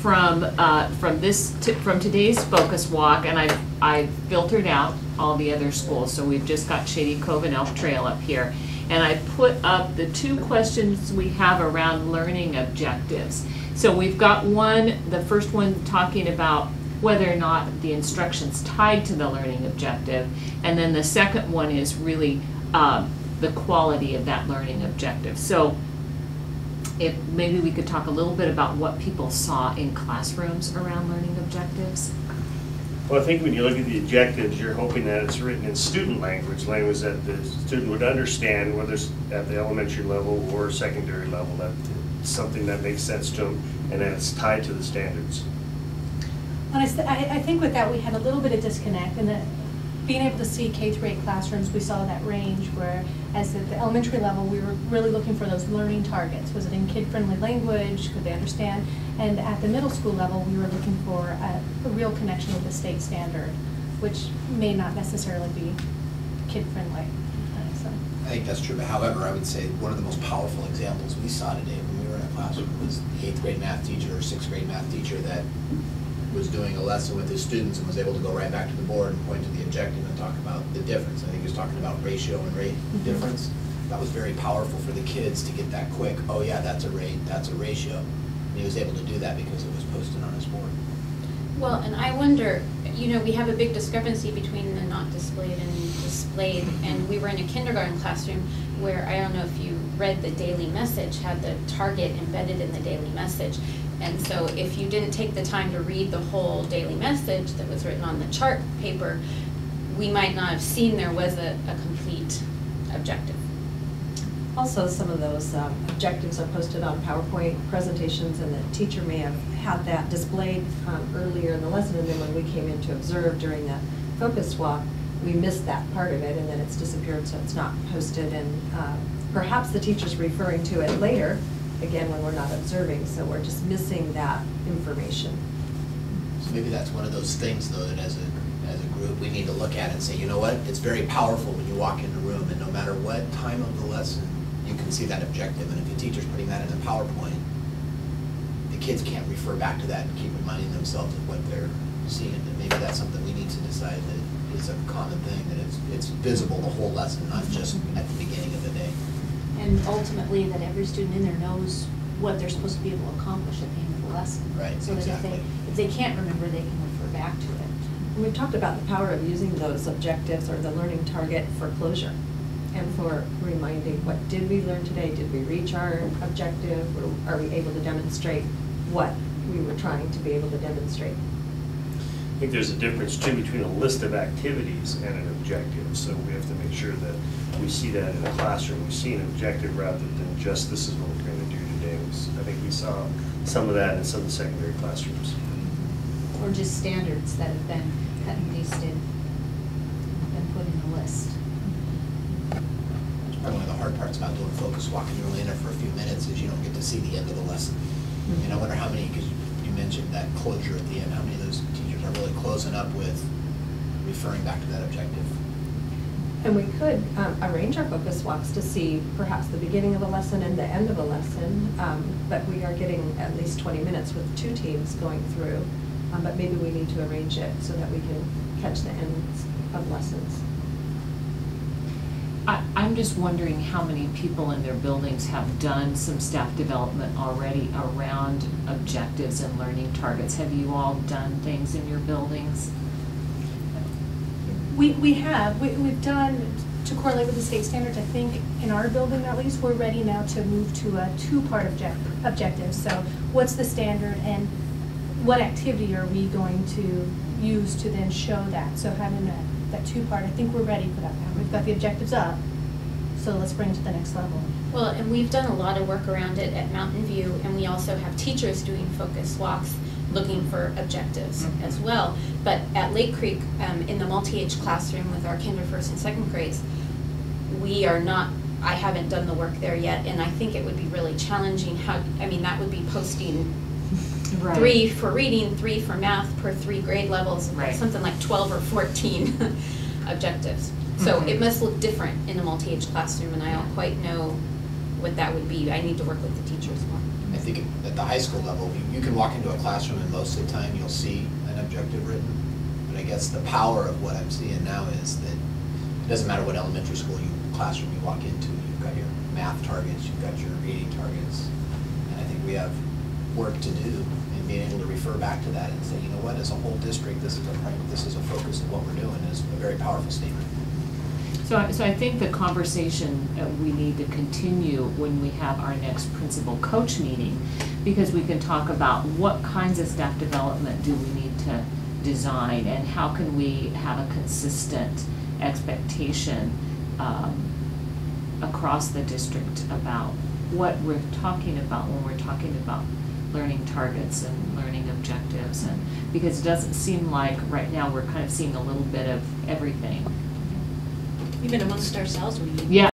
from today's focus walk, and I filtered out all the other schools, so we've just got Shady Cove and Elk Trail up here. And I put up the 2 questions we have around learning objectives. So we've got one, the first one talking about whether or not the instruction's tied to the learning objective, and then the second one is really the quality of that learning objective. So if maybe we could talk a little bit about what people saw in classrooms around learning objectives. Well, I think when you look at the objectives, you're hoping that it's written in student language that the student would understand, whether it's at the elementary level or secondary level, that it's something that makes sense to them and that it's tied to the standards. I think with that we had a little bit of disconnect in that being able to see K-8 classrooms, we saw that range where as at the elementary level we were really looking for those learning targets. Was it in kid-friendly language? Could they understand? And at the middle school level we were looking for a real connection with the state standard, which may not necessarily be kid-friendly. So. I think that's true, but however, I would say one of the most powerful examples we saw today when we were in a classroom was the 8th grade math teacher or 6th grade math teacher that was doing a lesson with his students and was able to go right back to the board and point to the objective and talk about the difference. I think he was talking about ratio and rate difference. That was very powerful for the kids to get that quick, oh yeah, that's a rate, that's a ratio. And he was able to do that because it was posted on his board. Well, and I wonder, you know, we have a big discrepancy between the not displayed and displayed, and we were in a kindergarten classroom where, I don't know if you read the daily message, had the target embedded in the daily message. And so if you didn't take the time to read the whole daily message that was written on the chart paper, we might not have seen there was a complete objective. Also, some of those objectives are posted on PowerPoint presentations, and the teacher may have had that displayed earlier in the lesson, and then when we came in to observe during the focus walk, we missed that part of it, and then it's disappeared, so it's not posted, and perhaps the teacher's referring to it later, again, when we're not observing, so we're just missing that information. So maybe that's one of those things, though, that as a group, we need to look at and say, you know what, it's very powerful when you walk in the room, and no matter what time of the lesson, you can see that objective, and if the teacher's putting that in a PowerPoint, the kids can't refer back to that and keep reminding themselves of what they're seeing, and maybe that's something we need to decide that is a common thing, that it's visible the whole lesson, not just at the beginning of the day. And ultimately that every student in there knows what they're supposed to be able to accomplish at the end of the lesson. Right, so exactly. that if they can't remember, they can refer back to it. And we've talked about the power of using those objectives or the learning target for closure and for reminding what did we learn today, did we reach our objective, or are we able to demonstrate what we were trying to be able to demonstrate. I think there's a difference too between a list of activities and an objective, so we have to make sure that we see that in a classroom. We see an objective rather than just this is what we're going to do today. I think we saw some of that in some of the secondary classrooms. Or just standards that have been cut and pasted and put in the list. That's probably one of the hard parts about doing focus walking. You're only in there for a few minutes is you don't get to see the end of the lesson. And I wonder how many, because you mentioned that closure at the end, how many of those teachers are really closing up with referring back to that objective. And we could arrange our focus walks to see perhaps the beginning of a lesson and the end of a lesson, but we are getting at least 20 minutes with 2 teams going through, but maybe we need to arrange it so that we can catch the ends of lessons. I'm just wondering how many people in their buildings have done some staff development already around objectives and learning targets. Have you all done things in your buildings? We have. We've done, to correlate with the state standards, I think in our building at least, we're ready now to move to a 2-part objective. So what's the standard and what activity are we going to use to then show that? So having that 2-part, I think we're ready for that now. We've got the objectives up, so let's bring it to the next level. Well, and we've done a lot of work around it at Mountain View, and we also have teachers doing focus walks looking for objectives as well. But at Lake Creek, in the multi-age classroom with our kinder, first, and second grades, we are not, I haven't done the work there yet, and I think it would be really challenging. That would be posting 3 for reading, 3 for math per 3 grade levels, something like 12 or 14 objectives. So it must look different in a multi-age classroom, and I don't quite know what that would be. I need to work with the teachers more. I think at the high school level, you can walk into a classroom and most of the time you'll see an objective written. But I guess the power of what I'm seeing now is that it doesn't matter what elementary school classroom you walk into, you've got your math targets, you've got your reading targets. And I think we have work to do in being able to refer back to that and say, you know what, as a whole district, this is a focus of what we're doing, is a very powerful statement. So I think the conversation we need to continue when we have our next principal coach meeting, because we can talk about what kinds of staff development do we need to design, and how can we have a consistent expectation across the district about what we're talking about when we're talking about learning targets and learning objectives. And because it doesn't seem like right now we're kind of seeing a little bit of everything. Even amongst ourselves, we need. Yeah.